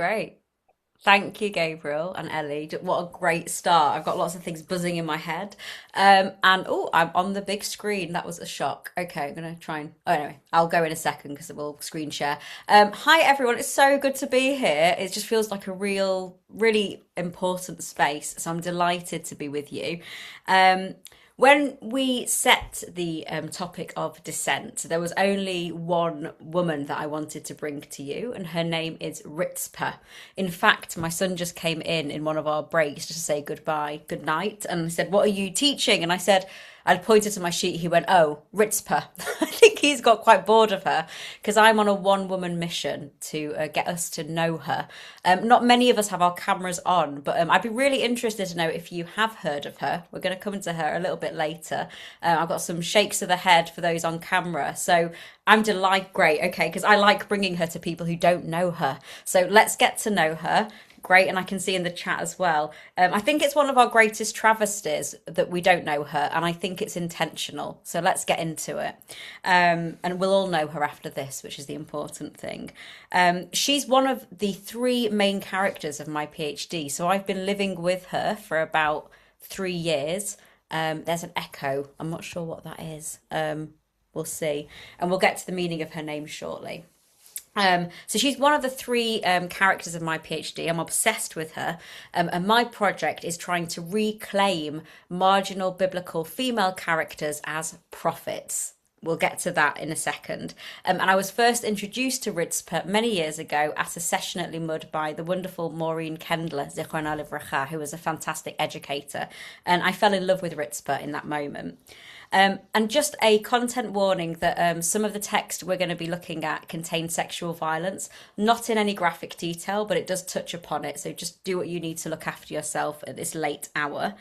Great. Thank you, Gabriel and Ellie. What a great start. I've got lots of things buzzing in my head. And oh, I'm on the big screen. That was a shock. Okay, I'm going to try and. Oh, anyway, I'll go in a second because we'll screen share. Hi, everyone. It's so good to be here. It just feels like a really important space. So I'm delighted to be with you. Um, when we set the topic of dissent, there was only one woman that I wanted to bring to you, and her name is Ritzper. In fact, my son just came in one of our breaks just to say goodbye, good night, and he said, "What are you teaching?" And I said, I pointed to my sheet. He went, "Oh, Ritzper." I think he's got quite bored of her because I'm on a one-woman mission to get us to know her. Not many of us have our cameras on, but I'd be really interested to know if you have heard of her. We're going to come to her a little bit later. I've got some shakes of the head for those on camera. So I'm delighted. Great. Okay. Because I like bringing her to people who don't know her. So let's get to know her. Great, and I can see in the chat as well. I think it's one of our greatest travesties that we don't know her, and I think it's intentional. So let's get into it. And we'll all know her after this, which is the important thing. She's one of the three main characters of my PhD. So I've been living with her for about 3 years. There's an echo. I'm not sure what that is. We'll see. And we'll get to the meaning of her name shortly. So she's one of the three characters of my PhD. I'm obsessed with her. And my project is trying to reclaim marginal biblical female characters as prophets. We'll get to that in a second. And I was first introduced to Ritzper many years ago at a session at Limud by the wonderful Maureen Kendler, Zichrona Livracha, who was a fantastic educator. And I fell in love with Ritzper in that moment. And just a content warning that some of the text we're going to be looking at contains sexual violence, not in any graphic detail, but it does touch upon it. So just do what you need to look after yourself at this late hour.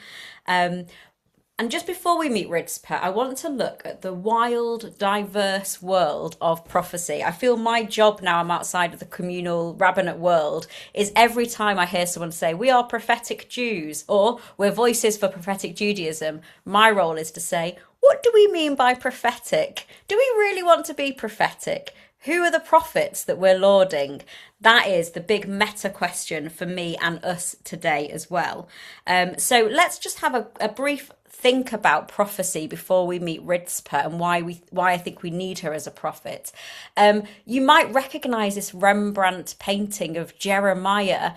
And just before we meet Ritzper, I want to look at the wild, diverse world of prophecy. I feel my job now, I'm outside of the communal rabbinate world, is every time I hear someone say, "We are prophetic Jews," or "We're voices for prophetic Judaism," my role is to say, what do we mean by prophetic? Do we really want to be prophetic? Who are the prophets that we're lauding? That is the big meta question for me and us today as well. So let's just have a brief think about prophecy before we meet Ritzper and why I think we need her as a prophet. You might recognise this Rembrandt painting of Jeremiah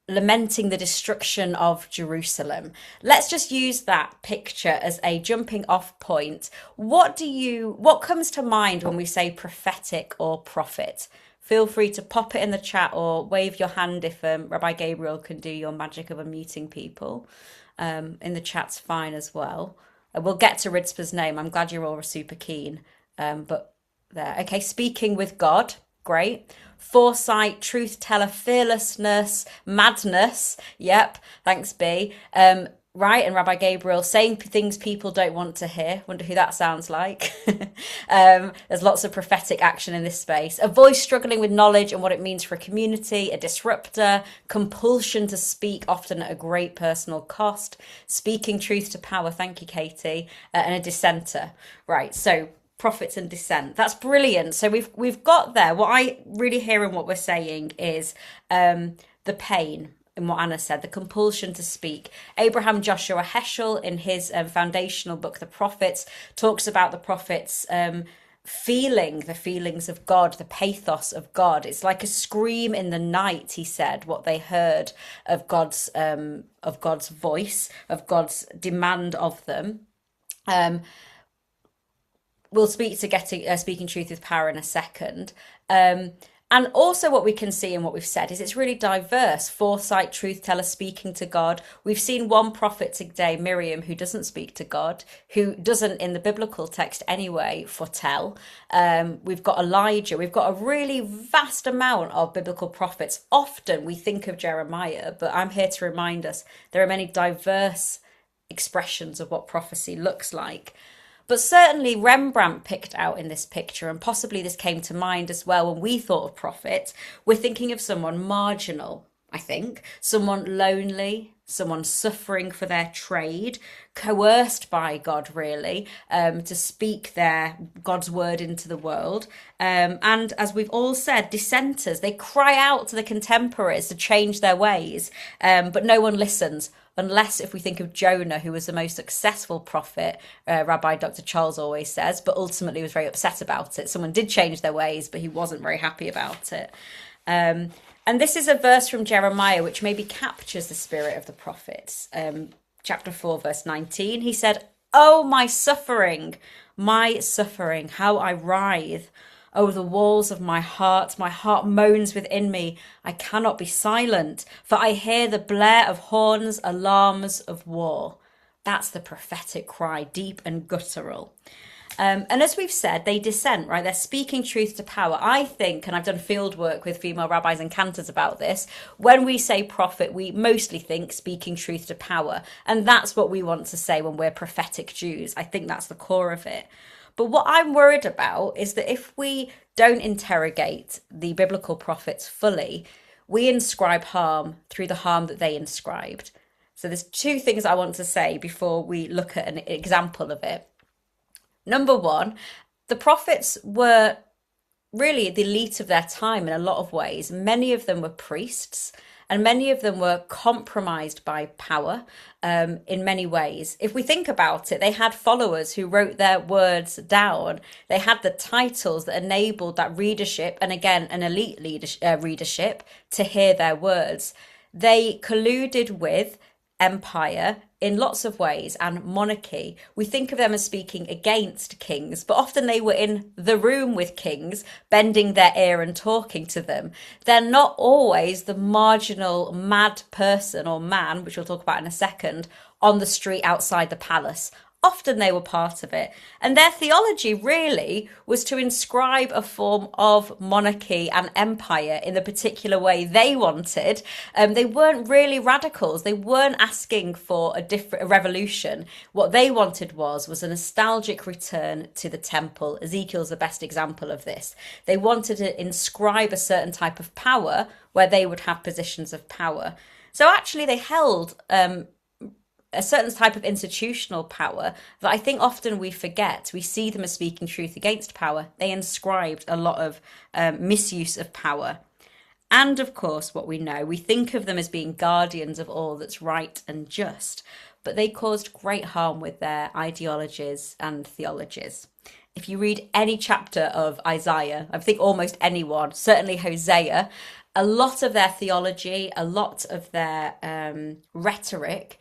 lamenting the destruction of Jerusalem. Let's just use that picture as a jumping off point. What comes to mind when we say prophetic or prophet? Feel free to pop it in the chat or wave your hand if Rabbi Gabriel can do your magic of unmuting people. In the chat's fine as well. We'll get to Ritzper's name. I'm glad you're all super keen. But there. Okay, speaking with God. Great. Foresight, truth teller, fearlessness, madness. Yep. Thanks, B. Right. And Rabbi Gabriel saying things people don't want to hear. Wonder who that sounds like. There's lots of prophetic action in this space. A voice struggling with knowledge and what it means for a community. A disruptor. Compulsion to speak, often at a great personal cost. Speaking truth to power. Thank you, Katie. And a dissenter. Right. So prophets and dissent. That's brilliant. So we've got there. What I really hear in what we're saying is the pain in what Anna said, the compulsion to speak. Abraham Joshua Heschel, in his foundational book, The Prophets, talks about the prophets feeling the feelings of God, the pathos of God. It's like a scream in the night, he said, what they heard of God's voice, of God's demand of them. We'll speak to speaking truth with power in a second. And also what we can see in what we've said is it's really diverse. Foresight, truth teller, speaking to God. We've seen one prophet today, Miriam, who doesn't speak to God, who doesn't, in the biblical text anyway, foretell. We've got Elijah. We've got a really vast amount of biblical prophets. Often we think of Jeremiah, but I'm here to remind us there are many diverse expressions of what prophecy looks like. But certainly Rembrandt picked out in this picture, and possibly this came to mind as well when we thought of prophet, we're thinking of someone marginal, I think, someone lonely, someone suffering for their trade, coerced by God, really, to speak God's word into the world. And as we've all said, dissenters, they cry out to the contemporaries to change their ways, but no one listens. Unless if we think of Jonah, who was the most successful prophet, Rabbi Dr. Charles always says, but ultimately was very upset about it. Someone did change their ways, but he wasn't very happy about it. And this is a verse from Jeremiah, which maybe captures the spirit of the prophets. Chapter 4, verse 19, he said, "Oh, my suffering, how I writhe. Oh, the walls of my heart moans within me. I cannot be silent, for I hear the blare of horns, alarms of war." That's the prophetic cry, deep and guttural. And as we've said, they dissent, right? They're speaking truth to power. I think, and I've done field work with female rabbis and cantors about this, when we say prophet, we mostly think speaking truth to power. And that's what we want to say when we're prophetic Jews. I think that's the core of it. But what I'm worried about is that if we don't interrogate the biblical prophets fully, we inscribe harm through the harm that they inscribed. So there's two things I want to say before we look at an example of it. Number one, the prophets were really the elite of their time in a lot of ways. Many of them were priests, and many of them were compromised by power in many ways. If we think about it, they had followers who wrote their words down. They had the titles that enabled that readership, and again, an elite readership, to hear their words. They colluded with empire in lots of ways, and monarchy. We think of them as speaking against kings, but often they were in the room with kings, bending their ear and talking to them. They're not always the marginal mad person or man, which we'll talk about in a second, on the street outside the palace. Often they were part of it. And their theology really was to inscribe a form of monarchy and empire in the particular way they wanted. They weren't really radicals. They weren't asking for a revolution. What they wanted was a nostalgic return to the temple. Ezekiel's the best example of this. They wanted to inscribe a certain type of power where they would have positions of power. So actually they held a certain type of institutional power that I think often we forget. We see them as speaking truth against power. They inscribed a lot of misuse of power. And of course, what we know, we think of them as being guardians of all that's right and just, but they caused great harm with their ideologies and theologies. If you read any chapter of Isaiah, I think almost anyone, certainly Hosea, a lot of their theology, a lot of their rhetoric,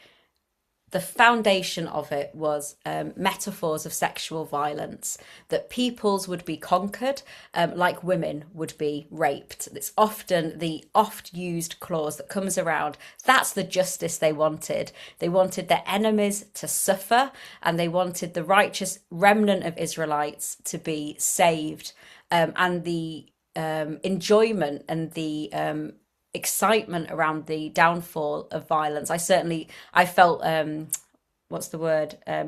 the foundation of it was metaphors of sexual violence, that peoples would be conquered like women would be raped. It's often the oft-used clause that comes around. That's the justice they wanted. They wanted their enemies to suffer, and they wanted the righteous remnant of Israelites to be saved. And the enjoyment and the excitement around the downfall of violence. I felt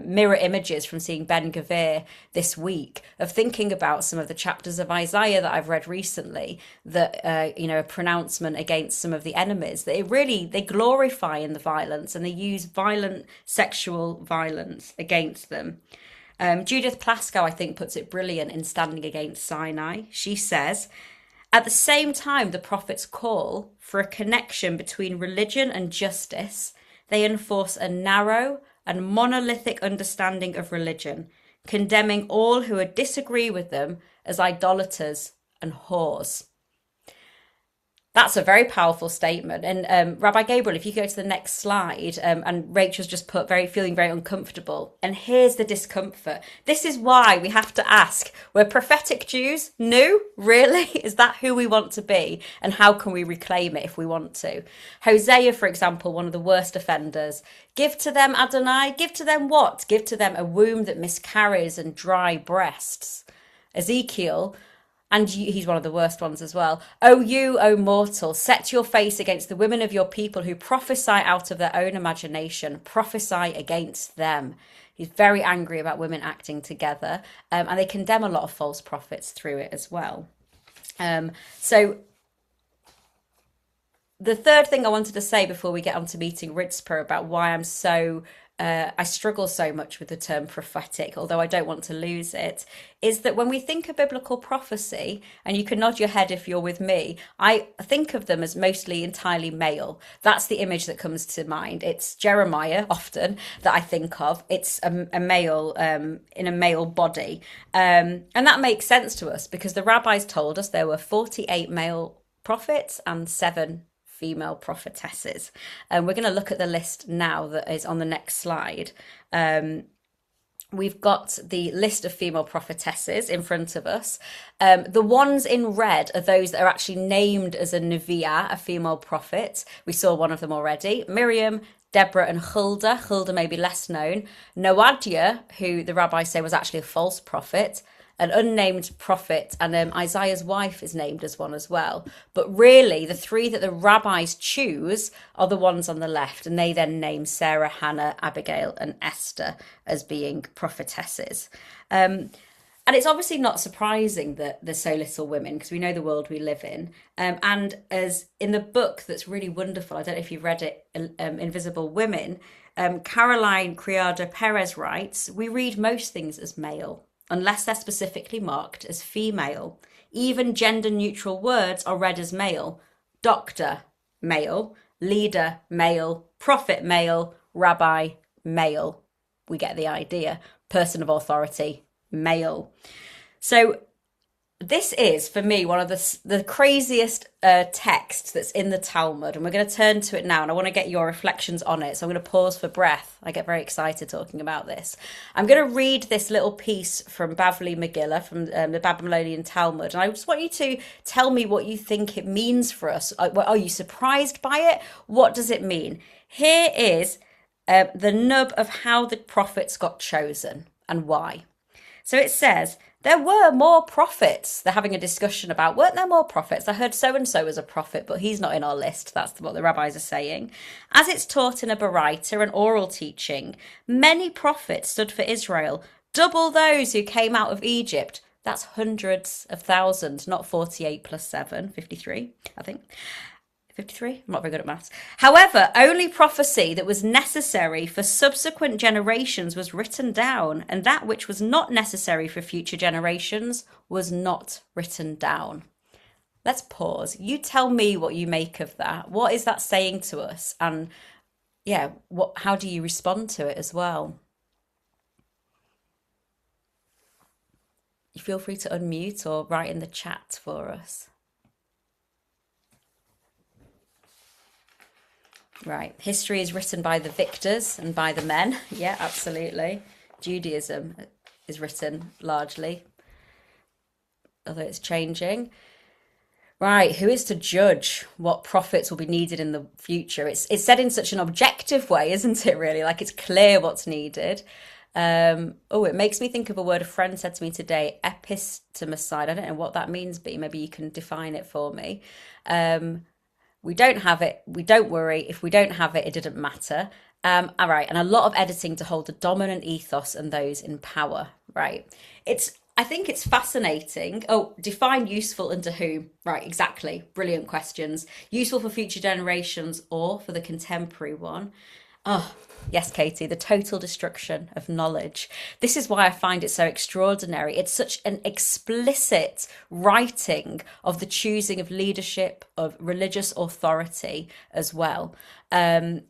mirror images from seeing Ben Gavir this week, of thinking about some of the chapters of Isaiah that I've read recently, that a pronouncement against some of the enemies, that they glorify in the violence, and they use violent sexual violence against them. Judith Plaskow, I think, puts it brilliant in Standing Against Sinai. She says, "At the same time the prophets call for a connection between religion and justice, they enforce a narrow and monolithic understanding of religion, condemning all who would disagree with them as idolaters and whores." That's a very powerful statement. And Rabbi Gabriel, if you go to the next slide, and Rachel's just put feeling very uncomfortable. And here's the discomfort. This is why we have to ask, we're prophetic Jews? No, really? Is that who we want to be? And how can we reclaim it if we want to? Hosea, for example, one of the worst offenders. Give to them, Adonai, give to them what? Give to them a womb that miscarries and dry breasts. Ezekiel, and he's one of the worst ones as well. "O you, O mortal, set your face against the women of your people who prophesy out of their own imagination. Prophesy against them." He's very angry about women acting together, and they condemn a lot of false prophets through it as well. So the third thing I wanted to say before we get on to meeting Rizpah about why I struggle so much with the term prophetic, although I don't want to lose it, is that when we think of biblical prophecy, and you can nod your head if you're with me, I think of them as mostly entirely male. That's the image that comes to mind. It's Jeremiah often that I think of. It's a male in a male body. And that makes sense to us because the rabbis told us there were 48 male prophets and 7 female prophetesses. And we're going to look at the list now that is on the next slide. We've got the list of female prophetesses in front of us. The ones in red are those that are actually named as a Neviah, a female prophet. We saw one of them already. Miriam, Deborah and Huldah. Huldah may be less known. Noadiah, who the rabbis say was actually a false prophet. An unnamed prophet, and Isaiah's wife is named as one as well. But really, the 3 that the rabbis choose are the ones on the left, and they then name Sarah, Hannah, Abigail, and Esther as being prophetesses. And it's obviously not surprising that there's so little women, because we know the world we live in. And as in the book that's really wonderful, I don't know if you've read it, Invisible Women, Caroline Criado Perez writes, we read most things as male, unless they're specifically marked as female. Even gender-neutral words are read as male. Doctor, male. Leader, male. Prophet, male. Rabbi, male. We get the idea. Person of authority, male. So this is, for me, one of the craziest texts that's in the Talmud, and we're going to turn to it now, and I want to get your reflections on it, so I'm going to pause for breath. I get very excited talking about this. I'm going to read this little piece from Bavli Megillah, from the Babylonian Talmud, and I just want you to tell me what you think it means for us. Are you surprised by it? What does it mean? Here is the nub of how the prophets got chosen and why. So it says, there were more prophets. They're having a discussion about, weren't there more prophets? I heard so-and-so was a prophet, but he's not in our list. That's what the rabbis are saying. As it's taught in a baraita, an oral teaching, many prophets stood for Israel, double those who came out of Egypt. That's hundreds of thousands, not 48 plus 7, 53, I think. 53? I'm not very good at maths. However, only prophecy that was necessary for subsequent generations was written down, and that which was not necessary for future generations was not written down. Let's pause. You tell me what you make of that. What is that saying to us? And yeah, how do you respond to it as well? You feel free to unmute or write in the chat for us. Right. History is written by the victors and by the men. Yeah, absolutely. Judaism is written largely, although it's changing. Right. Who is to judge what prophets will be needed in the future? It's said in such an objective way, isn't it, really? Like it's clear what's needed. It makes me think of a word a friend said to me today, epistemicide. I don't know what that means, but maybe you can define it for me. We don't have it. We don't worry. If we don't have it, it didn't matter. All right. And a lot of editing to hold a dominant ethos and those in power. Right. I think it's fascinating. Oh, define useful and to whom. Right. Exactly. Brilliant questions. Useful for future generations or for the contemporary one. Oh, yes, Katie, the total destruction of knowledge. This is why I find it so extraordinary. It's such an explicit writing of the choosing of leadership, of religious authority as well. I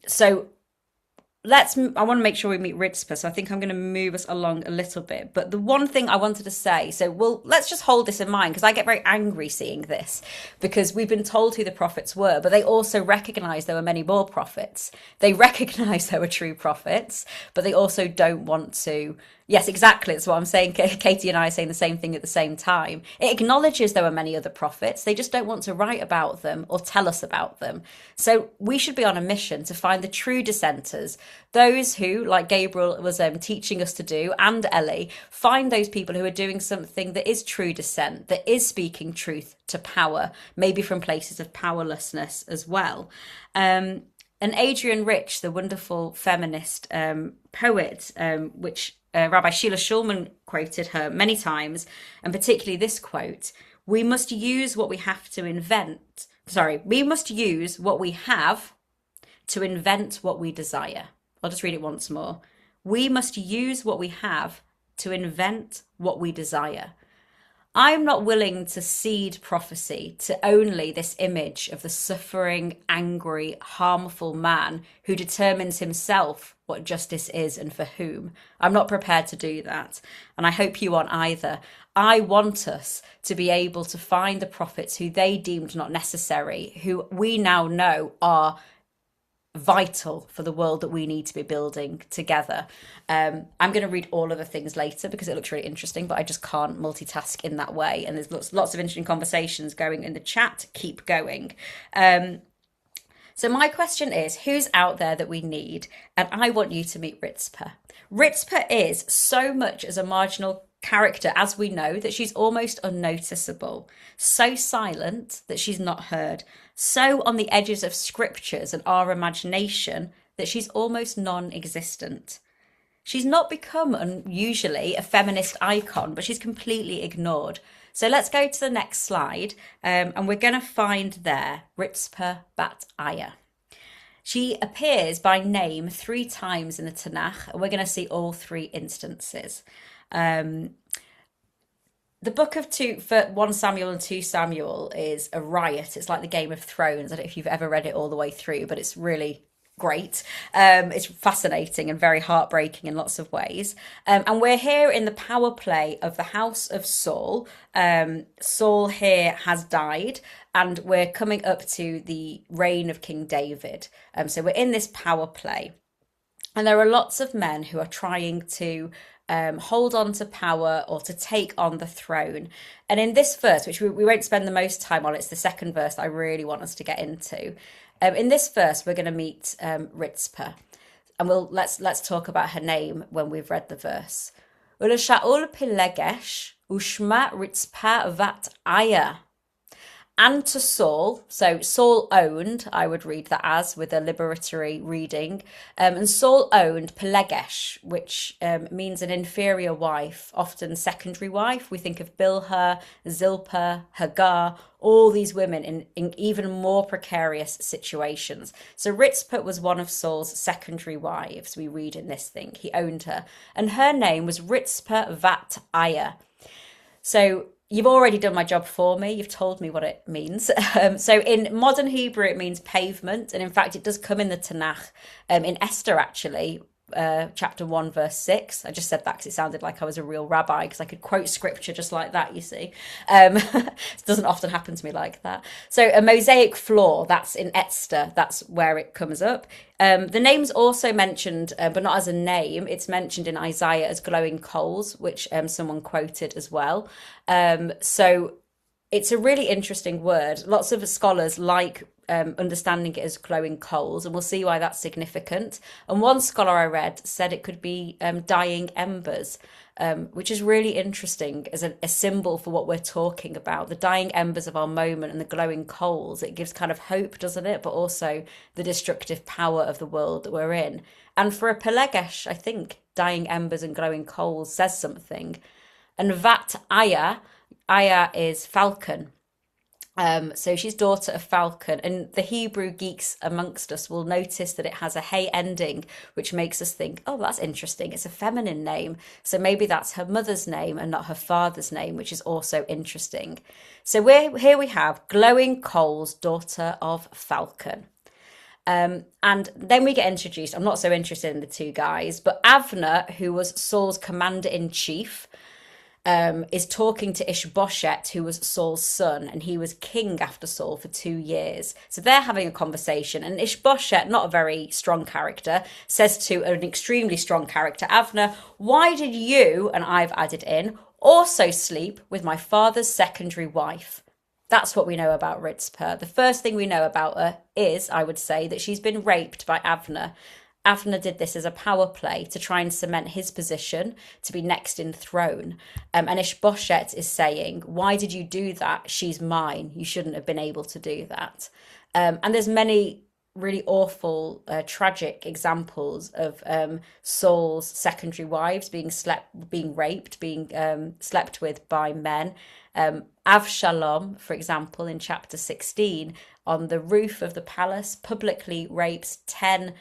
want to make sure we meet Rizpah, so I think I'm going to move us along a little bit. But the one thing I wanted to say, let's just hold this in mind, because I get very angry seeing this, because we've been told who the prophets were, but they also recognise there were many more prophets. They recognise there were true prophets, but they also don't want to. Yes, exactly. That's what I'm saying. Katie and I are saying the same thing at the same time. It acknowledges there were many other prophets. They just don't want to write about them or tell us about them. So we should be on a mission to find the true dissenters, those who, like Gabriel was teaching us to do, and Ellie, find those people who are doing something that is true dissent, that is speaking truth to power, maybe from places of powerlessness as well. And Adrienne Rich, the wonderful feminist poet, which Rabbi Sheila Schulman quoted her many times, and particularly this quote, "We must use what we have to invent Sorry, we must use what we have to invent what we desire. I'll just read it once more. We must use what we have to invent what we desire. I'm not willing to cede prophecy to only this image of the suffering, angry, harmful man who determines himself what justice is and for whom. I'm not prepared to do that. And I hope you aren't either. I want us to be able to find the prophets who they deemed not necessary, who we now know are vital for the world that we need to be building together. I'm going to read all of the things later because it looks really interesting, but I just can't multitask in that way. And there's lots of interesting conversations going in the chat. Keep going. So my question is, who's out there that we need? And I want you to meet Ritzpah. Ritzpah is so much as a marginal character, as we know, that she's almost unnoticeable, so silent that she's not heard, so on the edges of scriptures and our imagination that she's almost non-existent. She's not become unusually a feminist icon, but she's completely ignored. So let's go to the next slide, and we're going to find there Ritzpah bat Aya. She appears by name 3 times in the Tanakh, and we're going to see all 3 instances. The book of 1 Samuel and 2 Samuel is a riot. It's like the Game of Thrones. I don't know if you've ever read it all the way through, but it's really great. It's fascinating and very heartbreaking in lots of ways. And we're here in the power play of the house of Saul. Saul here has died, and we're coming up to the reign of King David. So we're in this power play. And there are lots of men who are trying to hold on to power or to take on the throne. And in this verse, which we won't spend the most time on, it's the second verse that I really want us to get into. In this verse, we're going to meet Ritzpah. And let's talk about her name when we've read the verse. Ula Shaul Pilegesh Ushma Ritzpah Vat Aya. And to Saul, so Saul owned, I would read that as with a liberatory reading, and Saul owned Pelegesh, which means an inferior wife, often secondary wife. We think of Bilhah, Zilpah, Hagar, all these women in even more precarious situations. So Ritzpah was one of Saul's secondary wives, we read in this thing. He owned her, and her name was Ritzpah Vat Aya. So you've already done my job for me. You've told me what it means. So in modern Hebrew, it means pavement. And in fact, it does come in the Tanakh, in Esther, actually, chapter 1, verse 6. I just said that because it sounded like I was a real rabbi, because I could quote scripture just like that, you see. It doesn't often happen to me like that. So a mosaic floor, that's in Esther. That's where it comes up. The name's also mentioned, but not as a name. It's mentioned in Isaiah as glowing coals, which someone quoted as well. So it's a really interesting word. Lots of scholars like understanding it as glowing coals, and we'll see why that's significant. And one scholar I read said it could be dying embers, which is really interesting as a symbol for what we're talking about. The dying embers of our moment and the glowing coals. It gives kind of hope, doesn't it? But also the destructive power of the world that we're in. And for a Pelegesh, I think dying embers and glowing coals says something. And Vat Aya is falcon. So she's daughter of falcon, and the Hebrew geeks amongst us will notice that it has a hey ending, which makes us think, oh, that's interesting. It's a feminine name. So maybe that's her mother's name and not her father's name, which is also interesting. So here we have glowing coals, daughter of falcon. And then we get introduced. I'm not so interested in the 2 guys, but Avner, who was Saul's commander-in-chief, is talking to Ishbosheth, who was Saul's son, and he was king after Saul for 2 years. So they're having a conversation, and Ishbosheth, not a very strong character, says to an extremely strong character, Avner, why did you, and I've added in, also sleep with my father's secondary wife? That's what we know about Ritzpah. The first thing we know about her is, I would say, that she's been raped by Avner. Avner did this as a power play to try and cement his position to be next in throne. And Ishbosheth is saying, why did you do that? She's mine. You shouldn't have been able to do that. And there's many really awful, tragic examples of Saul's secondary wives being raped, being slept with by men. Avshalom, for example, in chapter 16, on the roof of the palace, publicly rapes 10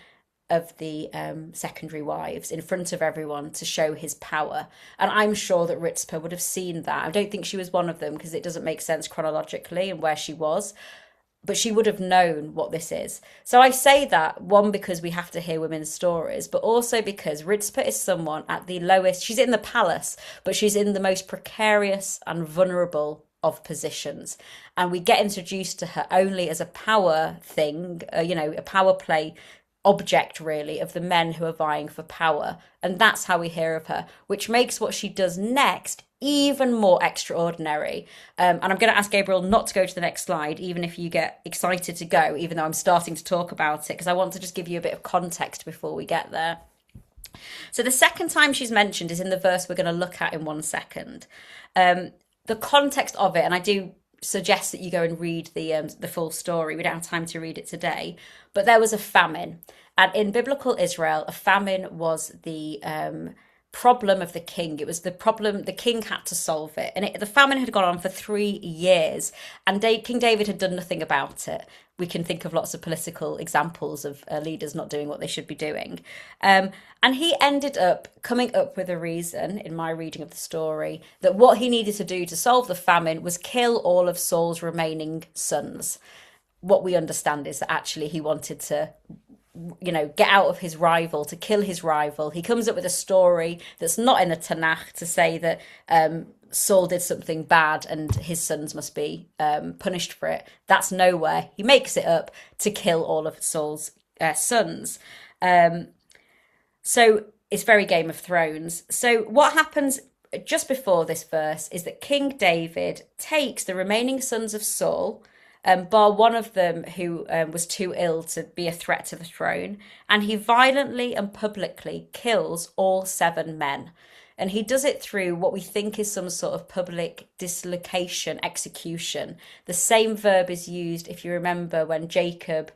of the secondary wives in front of everyone to show his power. And I'm sure that Ritzper would have seen that. I don't think she was one of them because it doesn't make sense chronologically and where she was, but she would have known what this is. So I say that, one, because we have to hear women's stories, but also because Ritzper is someone at the lowest. She's in the palace, but she's in the most precarious and vulnerable of positions. And we get introduced to her only as a power thing, a power play object, really, of the men who are vying for power. And that's how we hear of her, which makes what she does next even more extraordinary. And I'm going to ask Gabriel not to go to the next slide, even if you get excited to go, even though I'm starting to talk about it, because I want to just give you a bit of context before we get there. So the second time she's mentioned is in the verse we're going to look at in 1 second. The context of it, and I do suggest that you go and read the full story. We don't have time to read it today, but there was a famine, and in biblical Israel, a famine was the problem of the king. It was the problem the king had to solve it, and the famine had gone on for 3 years, and King David had done nothing about it. We can think of lots of political examples of leaders not doing what they should be doing. And he ended up coming up with a reason, in my reading of the story, that what he needed to do to solve the famine was kill all of Saul's remaining sons. What we understand is that actually he wanted to, get out of his rival, to kill his rival. He comes up with a story that's not in the Tanakh to say that Saul did something bad and his sons must be punished for it. That's nowhere. He makes it up to kill all of Saul's sons. So it's very Game of Thrones. So what happens just before this verse is that King David takes the remaining sons of Saul, bar one of them who was too ill to be a threat to the throne, and he violently and publicly kills all 7 men. And he does it through what we think is some sort of public dislocation, execution. The same verb is used, if you remember, when Jacob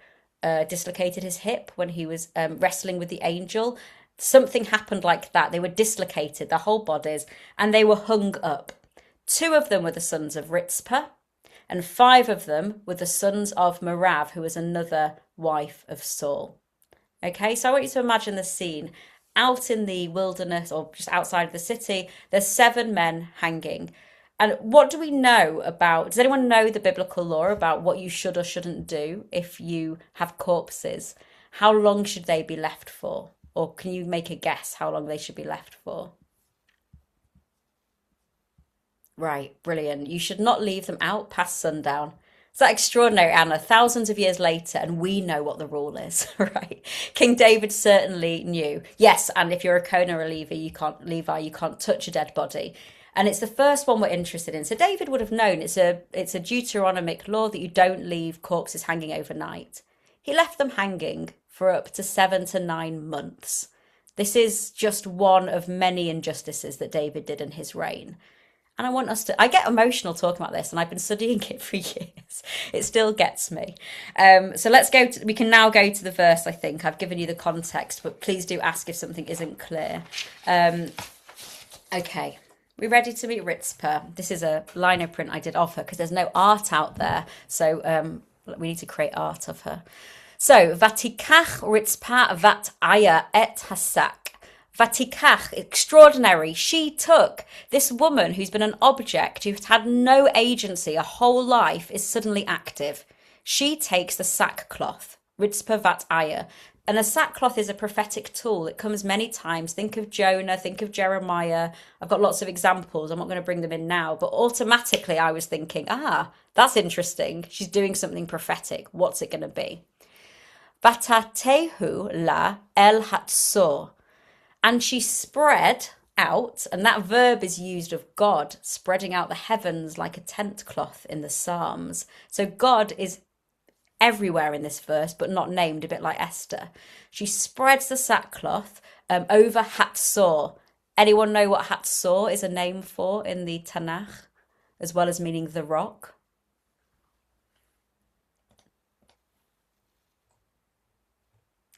dislocated his hip when he was wrestling with the angel. Something happened like that. They were dislocated, their whole bodies, and they were hung up. 2 of them were the sons of Ritzpah, and 5 of them were the sons of Merav, who was another wife of Saul. Okay, so I want you to imagine the scene. Out in the wilderness, or just outside of the city, there's 7 men hanging. And what do we know about, does anyone know the biblical law about what you should or shouldn't do if you have corpses? How long should they be left for? Or can you make a guess how long they should be left for? Right, brilliant. You should not leave them out past sundown. Is that extraordinary, Anna? Thousands of years later, and we know what the rule is, right? King David certainly knew. Yes, and if you're a Cohen or a Levi, you can't touch a dead body. And it's the first one we're interested in. So David would have known it's a Deuteronomic law that you don't leave corpses hanging overnight. He left them hanging for up to 7 to 9 months. This is just one of many injustices that David did in his reign. And I get emotional talking about this, and I've been studying it for years. It still gets me. So we can now go to the verse, I think. I've given you the context, but please do ask if something isn't clear. Okay, we're ready to meet Ritzpah. This is a lino print I did of her because there's no art out there. So we need to create art of her. So, Vatikach Ritzpah vat aya et hasak. Vatikach, extraordinary. She took this woman who's been an object, who's had no agency, a whole life, is suddenly active. She takes the sackcloth, Ritzpah vat aya. And a sackcloth is a prophetic tool. It comes many times. Think of Jonah, think of Jeremiah. I've got lots of examples. I'm not going to bring them in now. But automatically I was thinking, that's interesting. She's doing something prophetic. What's it going to be? Vatatehu la el hatzor. And she spread out, and that verb is used of God, spreading out the heavens like a tent cloth in the Psalms. So God is everywhere in this verse, but not named, a bit like Esther. She spreads the sackcloth over Hatzor. Anyone know what Hatzor is a name for in the Tanakh, as well as meaning the rock?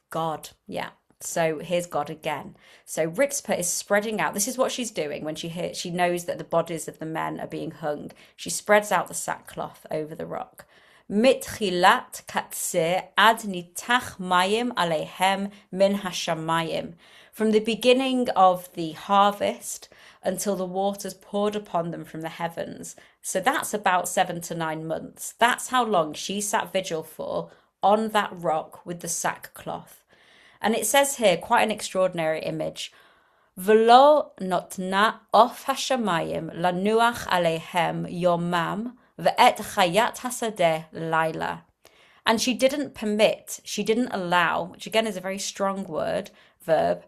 God, yeah. So here's God again. So Ritzpah is spreading out. This is what she's doing when she knows that the bodies of the men are being hung. She spreads out the sackcloth over the rock. Mitchilat katzeh ad nitach mayim aleihem min hashamayim. From the beginning of the harvest until the waters poured upon them from the heavens. So that's about 7 to 9 months. That's how long she sat vigil for on that rock with the sackcloth. And it says here, quite an extraordinary image. V'lo notna of hashamayim lanuach aleihem yomam ve'et chayat hasadeh laila. And she didn't permit, she didn't allow, which again is a very strong verb,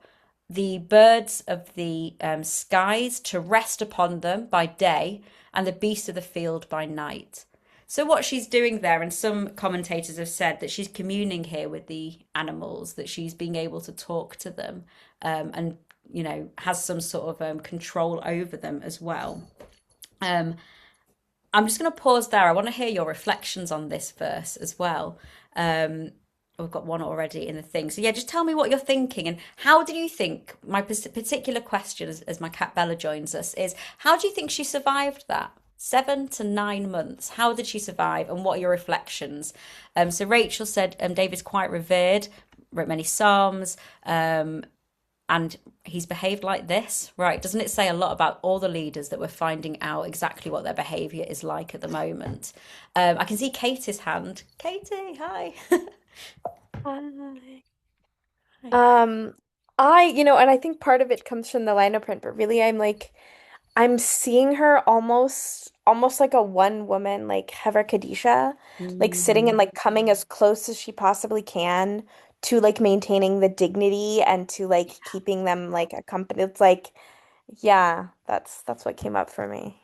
the birds of the skies to rest upon them by day and the beasts of the field by night. So what she's doing there, and some commentators have said that she's communing here with the animals, that she's being able to talk to them, and has some sort of control over them as well. I'm just going to pause there. I want to hear your reflections on this verse as well. We've got one already in the thing. So yeah, just tell me what you're thinking, and how do you think, my particular question as my cat Bella joins us is, how do you think she survived that? 7 to 9 months. How did she survive, and what are your reflections? So Rachel said David's quite revered, wrote many psalms, and he's behaved like this, right? Doesn't it say a lot about all the leaders that we're finding out exactly what their behaviour is like at the moment? I can see Katie's hand. Katie, hi. Hi. And I think part of it comes from the lino print, but really I'm seeing her almost like a one woman, like Hever Kadisha, like sitting and Mm. like coming as close as she possibly can to like maintaining the dignity and to like keeping them like accompanied. It's like, yeah, that's what came up for me.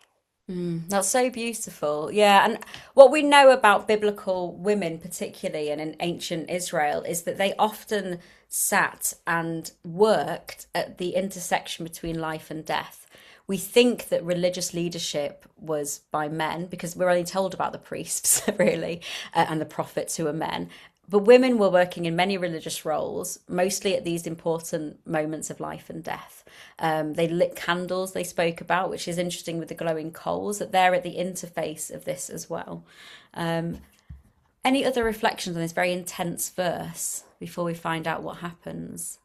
That's so beautiful. Yeah. And what we know about biblical women, particularly and in ancient Israel, is that they often sat and worked at the intersection between life and death. We think that religious leadership was by men because we're only told about the priests, really, and the prophets who are men. But women were working in many religious roles, mostly at these important moments of life and death. They lit candles, they spoke about, which is interesting with the glowing coals, that they're at the interface of this as well. Um, any other reflections on this very intense verse before we find out what happens?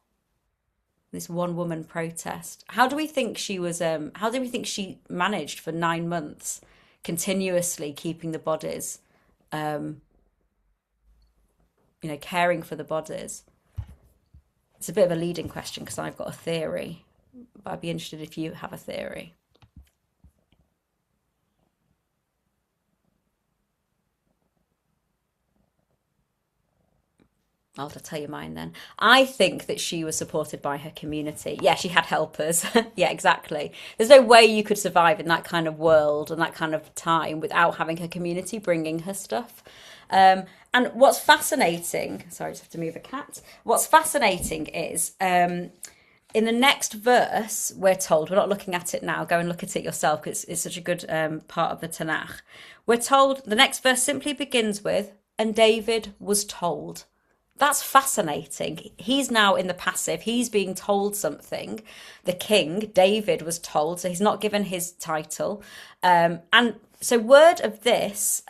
This one woman protest. How do we think she was? How do we think she managed for 9 months, continuously keeping the bodies, um, caring for the bodies? It's a bit of a leading question because I've got a theory, but I'd be interested if you have a theory. I'll have to tell you mine then. I think that she was supported by her community. Yeah, she had helpers. Yeah, exactly. There's no way you could survive in that kind of world and that kind of time without having her community bringing her stuff. And what's fascinating, sorry, I just have to move a cat. What's fascinating is in the next verse, we're told, we're not looking at it now, go and look at it yourself because it's such a good part of the Tanakh. We're told the next verse simply begins with, and David was told. That's fascinating. He's now in the passive. He's being told something. The king, David, was told, so he's not given his title. And so word of this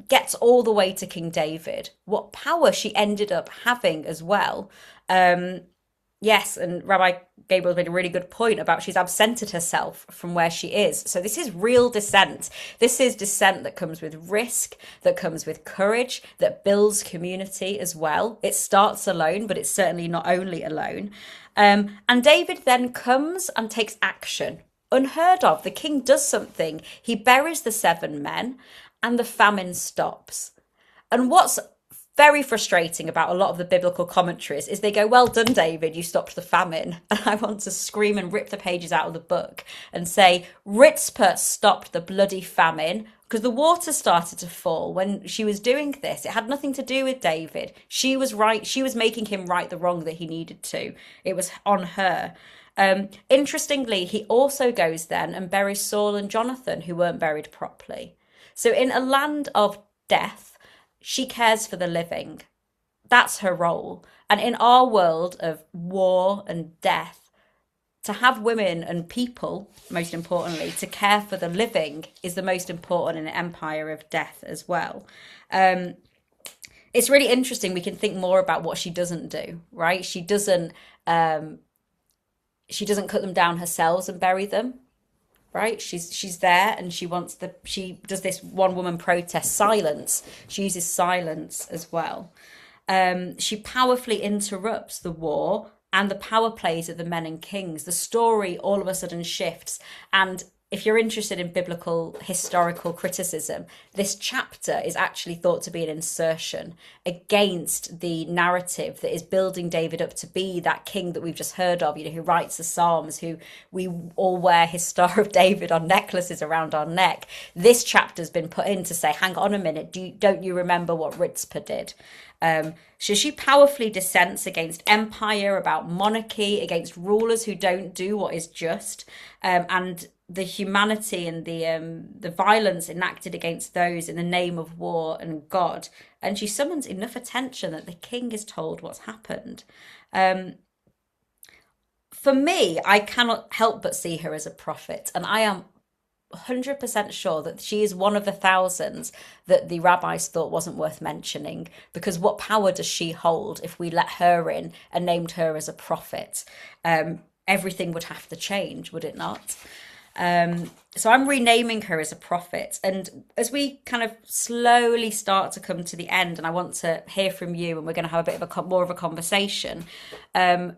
gets all the way to King David. What power she ended up having as well. Yes, and Rabbi Gabriel's made a really good point about she's absented herself from where she is. So this is real dissent. This is dissent that comes with risk, that comes with courage, that builds community as well. It starts alone, but it's certainly not only alone. And David then comes and takes action. Unheard of. The king does something. He buries the 7 men and the famine stops. And what's very frustrating about a lot of the biblical commentaries is they go, well done, David, you stopped the famine. And I want to scream and rip the pages out of the book and say, Ritzpah stopped the bloody famine because the water started to fall when she was doing this. It had nothing to do with David. She was right. She was making him right the wrong that he needed to. It was on her. Interestingly, he also goes then and buries Saul and Jonathan, who weren't buried properly. So in a land of death, she cares for the living. That's her role. And in our world of war and death, to have women and people, most importantly, to care for the living is the most important in an empire of death as well. Um, it's really interesting. We can think more about what she doesn't do, right? Um, she doesn't cut them down herself and bury them, right? She's there and she does this one woman protest silence. She uses silence as well. She powerfully interrupts the war and the power plays of the men and kings. The story all of a sudden shifts. And if you're interested in biblical historical criticism, this chapter is actually thought to be an insertion against the narrative that is building David up to be that king that we've just heard of, who writes the Psalms, who we all wear his Star of David on necklaces around our neck. This chapter's been put in to say, hang on a minute, don't you remember what Ritzpah did? So she powerfully dissents against empire, about monarchy, against rulers who don't do what is just, and the humanity and the violence enacted against those in the name of war and God. And she summons enough attention that the king is told what's happened. For me, I cannot help but see her as a prophet, and I am 100% sure that she is one of the thousands that the rabbis thought wasn't worth mentioning, because what power does she hold if we let her in and named her as a prophet? Everything would have to change, would it not? So I'm renaming her as a prophet. And as we kind of slowly start to come to the end, and I want to hear from you, and we're going to have a bit of more of a conversation. The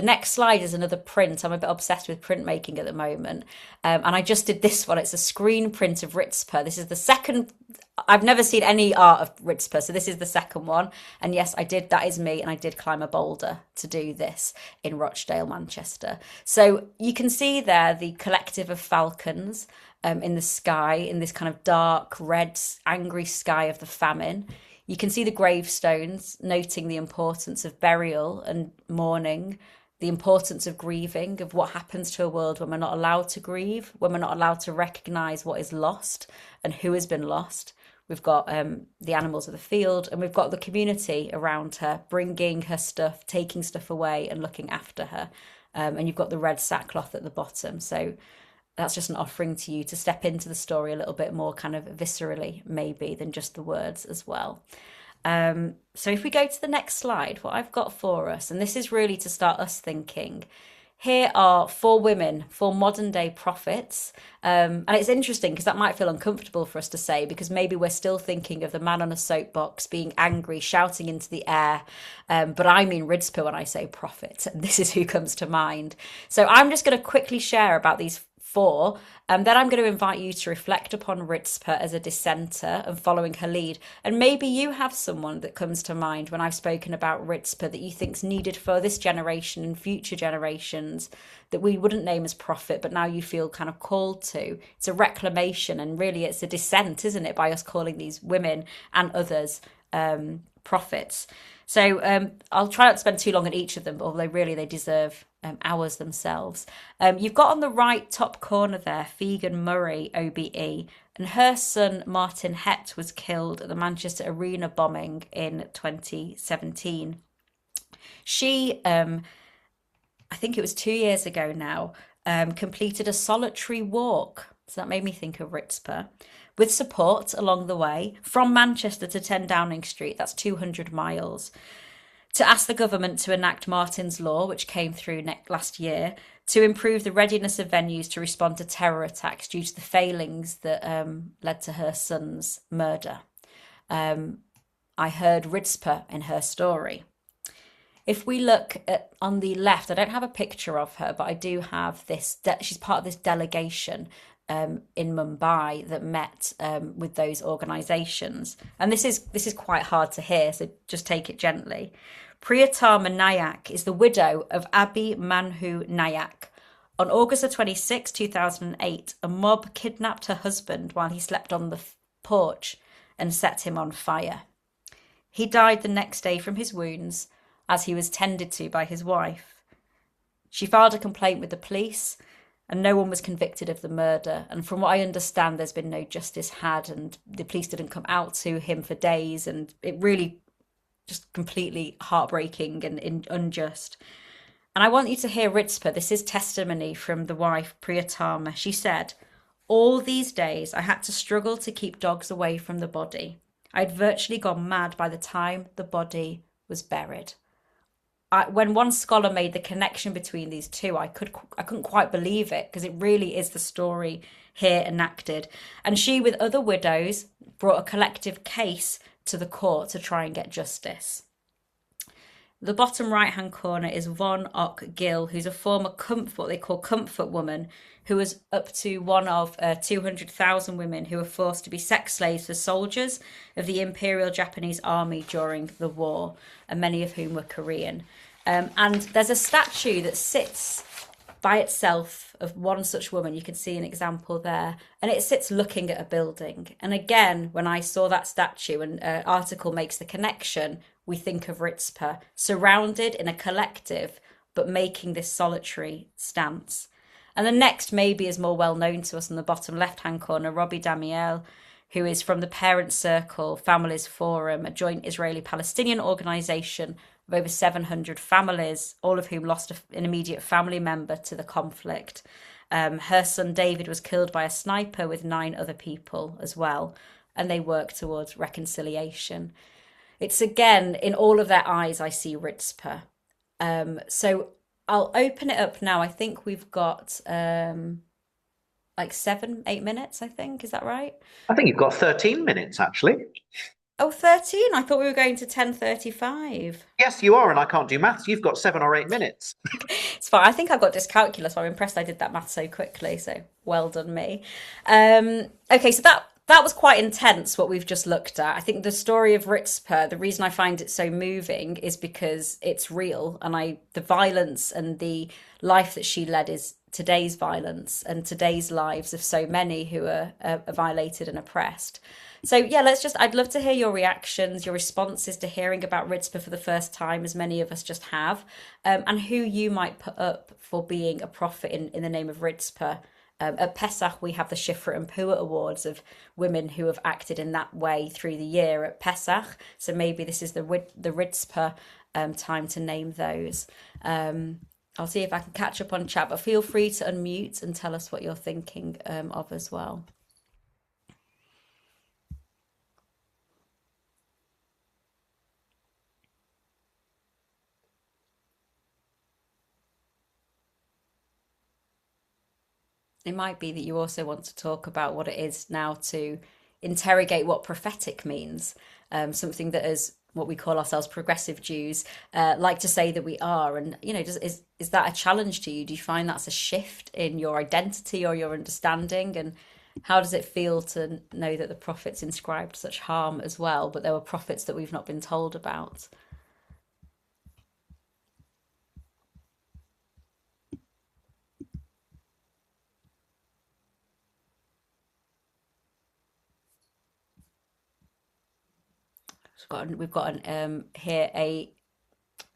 next slide is another print. I'm a bit obsessed with printmaking at the moment. And I just did this one. It's a screen print of Ritzpah. This is the second. I've never seen any art of Ritzpah, so this is the second one. And yes, that is me, and I did climb a boulder to do this in Rochdale, Manchester. So you can see there the collective of falcons in the sky, in this kind of dark, red, angry sky of the famine. You can see the gravestones, noting the importance of burial and mourning, the importance of grieving, of what happens to a world when we're not allowed to grieve, when we're not allowed to recognise what is lost and who has been lost. We've got the animals of the field, and we've got the community around her, bringing her stuff, taking stuff away and looking after her. And you've got the red sackcloth at the bottom. So that's just an offering to you to step into the story a little bit more kind of viscerally, maybe, than just the words as well. So if we go to the next slide, what I've got for us, and this is really to start us thinking, here are four women, four modern day prophets. And it's interesting because that might feel uncomfortable for us to say, because maybe we're still thinking of the man on a soapbox being angry, shouting into the air. But I mean Ritzpah when I say prophet. And this is who comes to mind. So I'm just going to quickly share about these four, and then I'm going to invite you to reflect upon Ritzpah as a dissenter and following her lead. And maybe you have someone that comes to mind when I've spoken about Ritzpah that you think's needed for this generation and future generations that we wouldn't name as prophet, but now you feel kind of called to. It's a reclamation, and really it's a dissent, isn't it, by us calling these women and others prophets. So I'll try not to spend too long on each of them, although really they deserve hours themselves. You've got on the right top corner there Fegan Murray, OBE, and her son Martin Hett was killed at the Manchester Arena bombing in 2017. She, I think it was 2 years ago now, completed a solitary walk. So that made me think of Ritzpah, with support along the way from Manchester to 10 Downing Street, that's 200 miles, to ask the government to enact Martin's Law, which came through last year, to improve the readiness of venues to respond to terror attacks due to the failings that led to her son's murder. I heard Ritzpah in her story. If we look on the left, I don't have a picture of her, but I do have this. She's part of this delegation in Mumbai that met with those organisations. And this is quite hard to hear, so just take it gently. Priyatama Nayak is the widow of Abi Manhu Nayak. On August the 26th, 2008, a mob kidnapped her husband while he slept on the porch and set him on fire. He died the next day from his wounds as he was tended to by his wife. She filed a complaint with the police, and no one was convicted of the murder. And from what I understand, there's been no justice had, and the police didn't come out to him for days. And it really just completely heartbreaking and unjust. And I want you to hear Ritzper. This is testimony from the wife, Priyatama. She said, "All these days I had to struggle to keep dogs away from the body. I'd virtually gone mad by the time the body was buried." When one scholar made the connection between these two, I couldn't quite believe it, because it really is the story here enacted. And she, with other widows, brought a collective case to the court to try and get justice. The bottom right hand corner is Von Ock Gill, who's a former what they call comfort woman, who was up to one of 200,000 women who were forced to be sex slaves for soldiers of the Imperial Japanese Army during the war, and many of whom were Korean. And there's a statue that sits by itself of one such woman. You can see an example there, and it sits looking at a building. And again, when I saw that statue, and an article makes the connection, we think of Ritzper, surrounded in a collective, but making this solitary stance. And the next maybe is more well known to us in the bottom left-hand corner, Robbie Damiel, who is from the Parent Circle Families Forum, a joint Israeli-Palestinian organisation of over 700 families, all of whom lost an immediate family member to the conflict. Her son David was killed by a sniper with 9 other people as well, and they work towards reconciliation. It's again, in all of their eyes, I see Ritzper. So I'll open it up now. I think we've got like 7, 8 minutes, I think. Is that right? I think you've got 13 minutes, actually. Oh, 13. I thought we were going to 10:35. Yes, you are, and I can't do maths. You've got 7 or 8 minutes. It's fine. I think I've got dyscalculia, so I'm impressed I did that math so quickly. So well done me. Okay, so that was quite intense, what we've just looked at. I think the story of Ritzper, the reason I find it so moving is because it's real, and the violence and the life that she led is today's violence and today's lives of so many who are violated and oppressed. So yeah, I'd love to hear your reactions, your responses to hearing about Ritzper for the first time, as many of us just have, and who you might put up for being a prophet in the name of Ritzper. At Pesach, we have the Shifra and Puah Awards of women who have acted in that way through the year at Pesach. So maybe this is the Ritzper time to name those. I'll see if I can catch up on chat, but feel free to unmute and tell us what you're thinking of as well. It might be that you also want to talk about what it is now to interrogate what prophetic means, something that is what we call ourselves progressive Jews like to say that we are. And, is that a challenge to you? Do you find that's a shift in your identity or your understanding? And how does it feel to know that the prophets inscribed such harm as well, but there were prophets that we've not been told about? We've got here a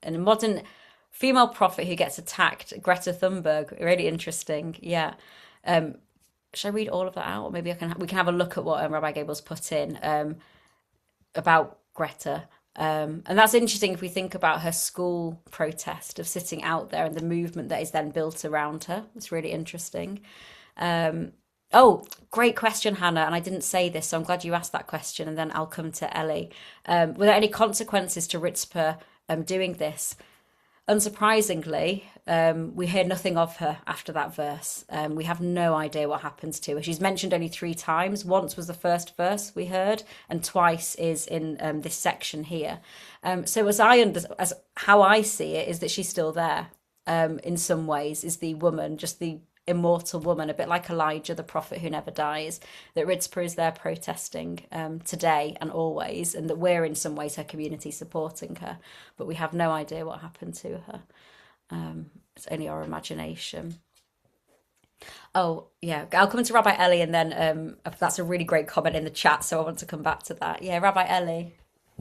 modern female prophet who gets attacked, Greta Thunberg. Really interesting. Yeah. Should I read all of that out? Or maybe we can have a look at what Rabbi Gabel's put in about Greta. And that's interesting if we think about her school protest of sitting out there and the movement that is then built around her. It's really interesting. Oh, great question, Hannah. And I didn't say this, so I'm glad you asked that question. And then I'll come to Ellie. Were there any consequences to Ritzper doing this? Unsurprisingly, we hear nothing of her after that verse. We have no idea what happens to her. She's mentioned only 3 times. Once was the first verse we heard, and twice is in this section here. So as how I see it is that she's still there. In some ways, is the woman, just the immortal woman, a bit like Elijah, the prophet who never dies, that Ritzper is there protesting today and always, and that we're in some ways her community supporting her, but we have no idea what happened to her. It's only our imagination. Oh, yeah, I'll come to Rabbi Ellie, and then that's a really great comment in the chat, so I want to come back to that. Yeah, Rabbi Ellie.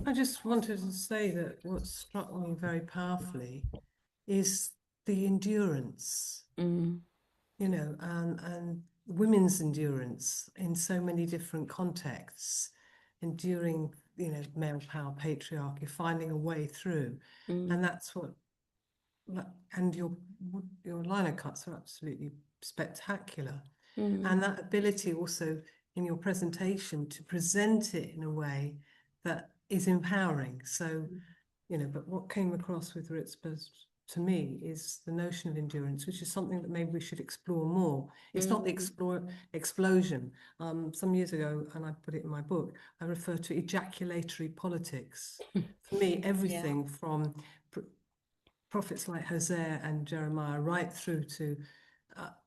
I just wanted to say that what struck me very powerfully is the endurance. And women's endurance in so many different contexts, enduring male power, patriarchy, finding a way through. And that's what, and your liner cuts are absolutely spectacular. And that ability also in your presentation to present it in a way that is empowering. So, but what came across with Ritzber's to me is the notion of endurance, which is something that maybe we should explore more. It's not the explosion. Some years ago, and I put it in my book, I refer to ejaculatory politics. For me, everything from prophets like Hosea and Jeremiah right through to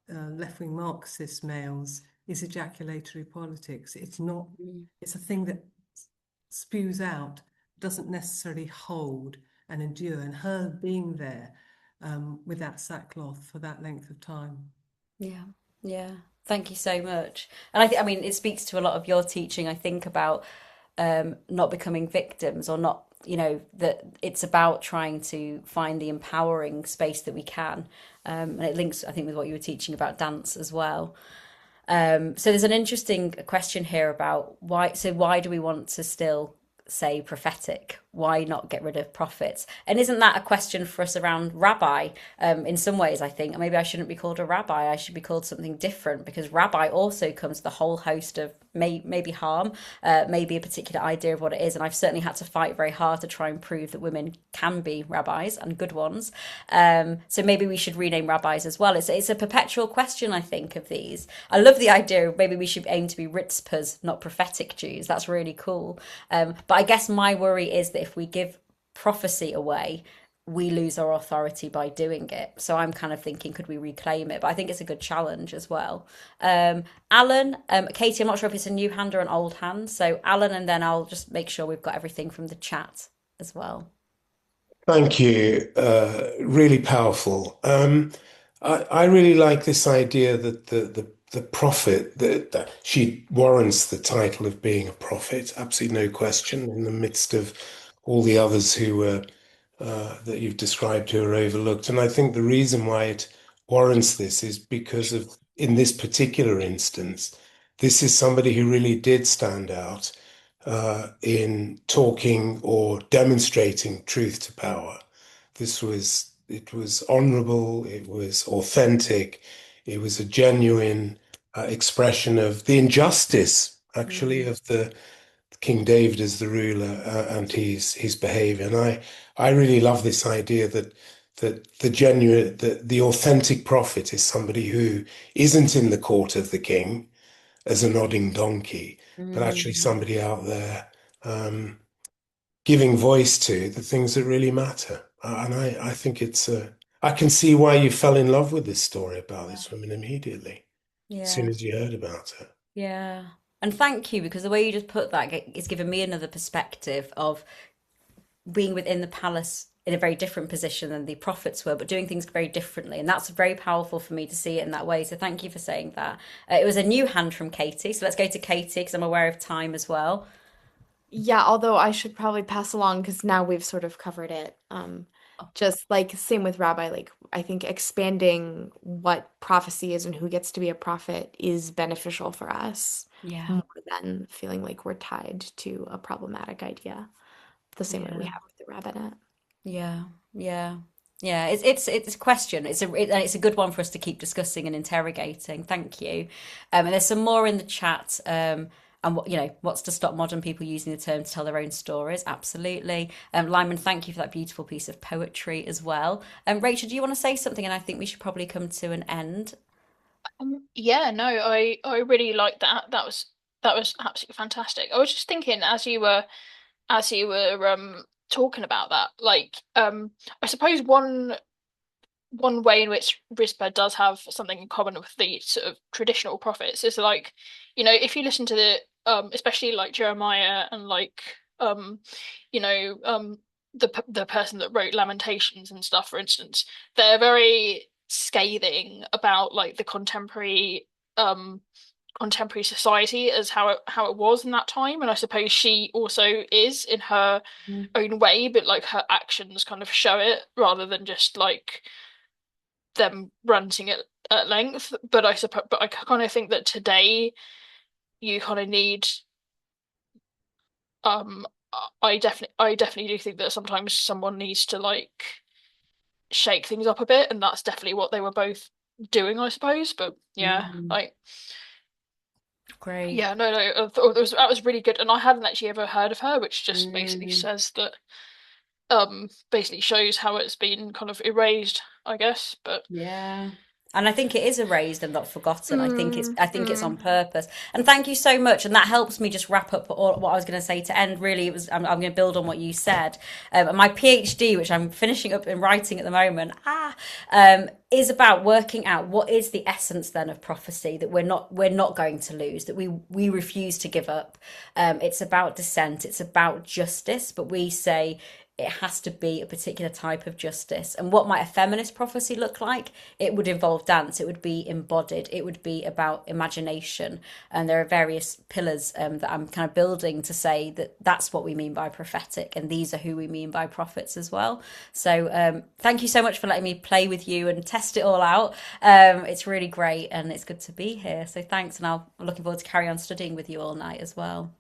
left-wing Marxist males is ejaculatory politics. It's not, it's a thing that spews out, doesn't necessarily hold and endure, and her being there with that sackcloth for that length of time. Yeah. Thank you so much. And I mean, it speaks to a lot of your teaching, I think, about not becoming victims, or not, that it's about trying to find the empowering space that we can. And it links, I think, with what you were teaching about dance as well. So there's an interesting question here about why do we want to still say prophetic? Why not get rid of prophets? And isn't that a question for us around rabbi? In some ways, I think maybe I shouldn't be called a rabbi. I should be called something different, because rabbi also comes with a whole host of maybe harm, maybe a particular idea of what it is. And I've certainly had to fight very hard to try and prove that women can be rabbis, and good ones. So maybe we should rename rabbis as well. It's a perpetual question, I think, of these. I love the idea of maybe we should aim to be Ritzpers, not prophetic Jews. That's really cool. But I guess my worry is that if we give prophecy away, we lose our authority by doing it. So I'm kind of thinking, could we reclaim it? But I think it's a good challenge as well. Alan, Katie, I'm not sure if it's a new hand or an old hand. So Alan, and then I'll just make sure we've got everything from the chat as well. Thank you. Really powerful. I really like this idea that the prophet, that she warrants the title of being a prophet, absolutely no question, in the midst of all the others who were that you've described who are overlooked. And I think the reason why it warrants this is because of, in this particular instance, this is somebody who really did stand out in talking or demonstrating truth to power. It was honorable, it was authentic, it was a genuine expression of the injustice, actually, of the King David as the ruler and his behavior. And I really love this idea that the authentic prophet is somebody who isn't in the court of the king as a nodding donkey, but actually somebody out there giving voice to the things that really matter. And I think I can see why you fell in love with this story about this woman immediately, as soon as you heard about her. Yeah. And thank you, because the way you just put that is giving me another perspective of being within the palace in a very different position than the prophets were, but doing things very differently. And that's very powerful for me to see it in that way. So thank you for saying that. It was a new hand from Katie. So let's go to Katie, because I'm aware of time as well. Yeah, although I should probably pass along because now we've sort of covered it. Just like same with Rabbi, like I think expanding what prophecy is and who gets to be a prophet is beneficial for us more than feeling like we're tied to a problematic idea, the same way we have with the rabbinate. Yeah. It's a question. It's a good one for us to keep discussing and interrogating. Thank you. And there's some more in the chat. And what's to stop modern people using the term to tell their own stories? Absolutely. Lyman, thank you for that beautiful piece of poetry as well. Rachel, do you want to say something? And I think we should probably come to an end. Yeah, no, I really liked that. That was absolutely fantastic. I was just thinking as you were talking about that, like I suppose one way in which Rispa does have something in common with the sort of traditional prophets is like, if you listen to the especially like Jeremiah and like the person that wrote Lamentations and stuff, for instance, they're very scathing about like the contemporary society as how it was in that time. And I suppose she also is in her own way, but like her actions kind of show it rather than just like them ranting it at length. But I kind of think that today you kind of need I definitely do think that sometimes someone needs to like shake things up a bit, and that's definitely what they were both doing, I suppose. But yeah, like Great. yeah, no, I thought that was really good, and I hadn't actually ever heard of her, which just basically Mm, says that basically shows how it's been kind of erased, I guess. But yeah. And I think it is erased and not forgotten. Mm, I think it's mm. on purpose. And thank you so much. And that helps me just wrap up all, what I was going to say to end. Really, it was I'm going to build on what you said. And my PhD, which I'm finishing up in writing at the moment, is about working out what is the essence then of prophecy that we're not going to lose, that we refuse to give up. It's about dissent. It's about justice, but we say it has to be a particular type of justice. And what might a feminist prophecy look like? It would involve dance, it would be embodied, it would be about imagination. And there are various pillars that I'm kind of building to say that that's what we mean by prophetic, and these are who we mean by prophets as well. So thank you so much for letting me play with you and test it all out. It's really great and it's good to be here. So thanks, and I'm looking forward to carry on studying with you all night as well.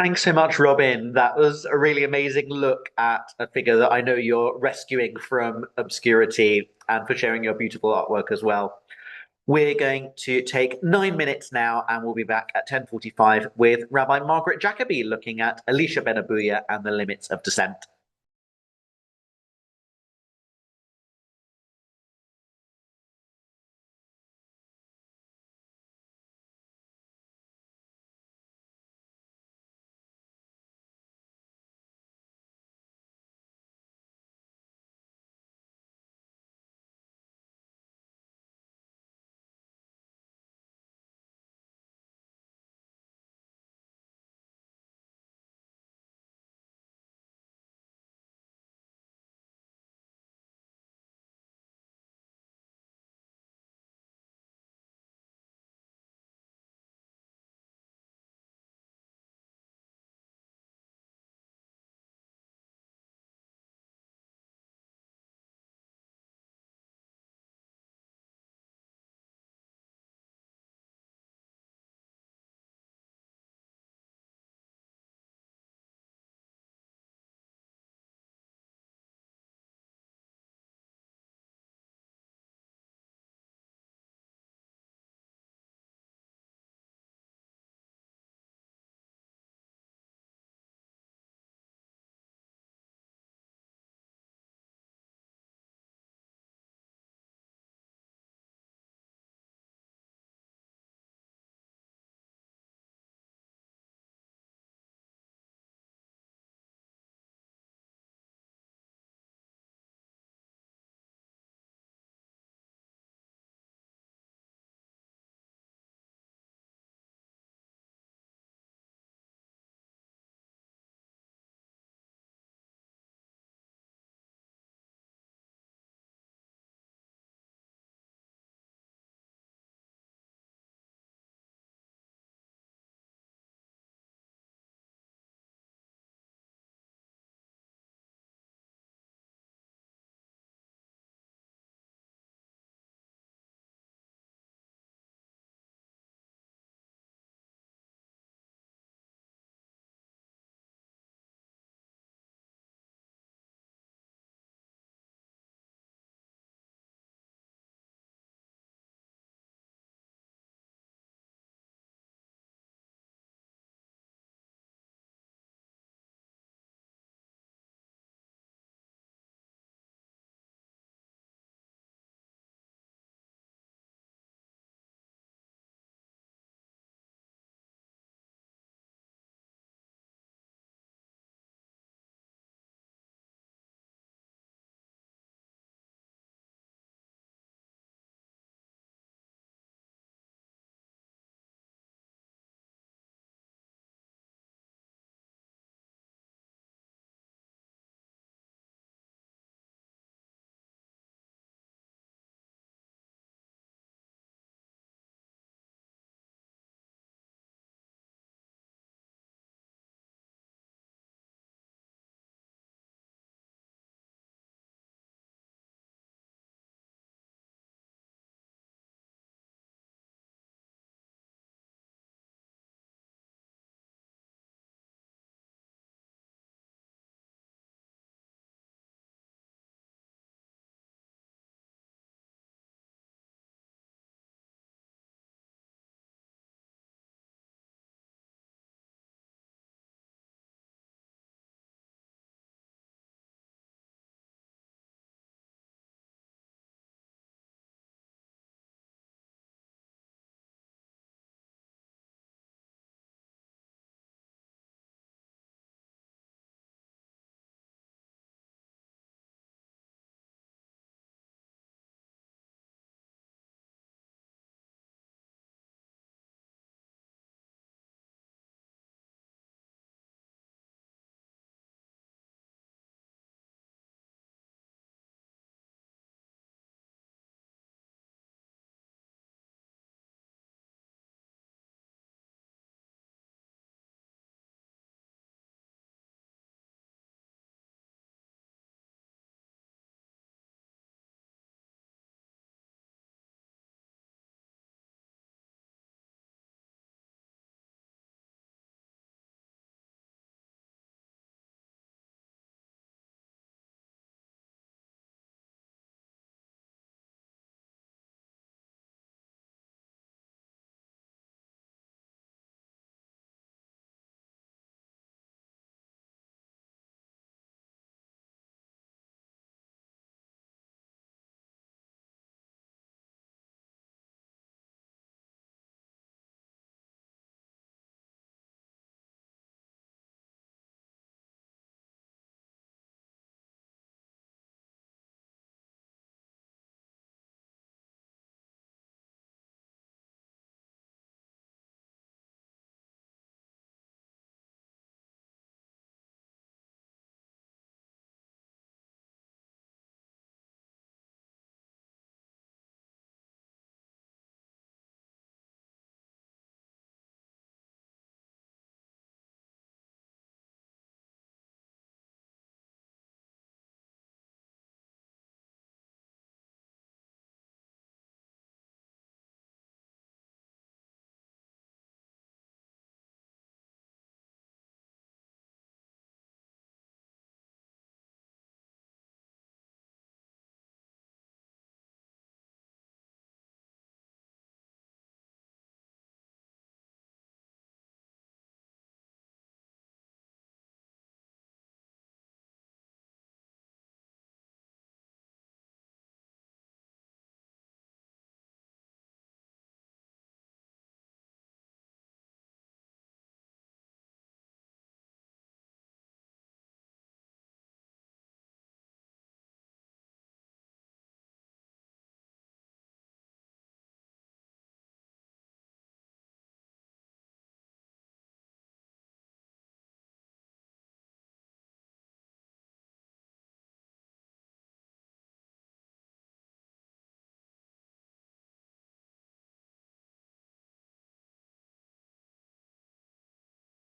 Thanks so much, Robin. That was a really amazing look at a figure that I know you're rescuing from obscurity, and for sharing your beautiful artwork as well. We're going to take 9 minutes now, and we'll be back at 10:45 with Rabbi Margaret Jacobi looking at Elisha ben Abuya and the limits of dissent.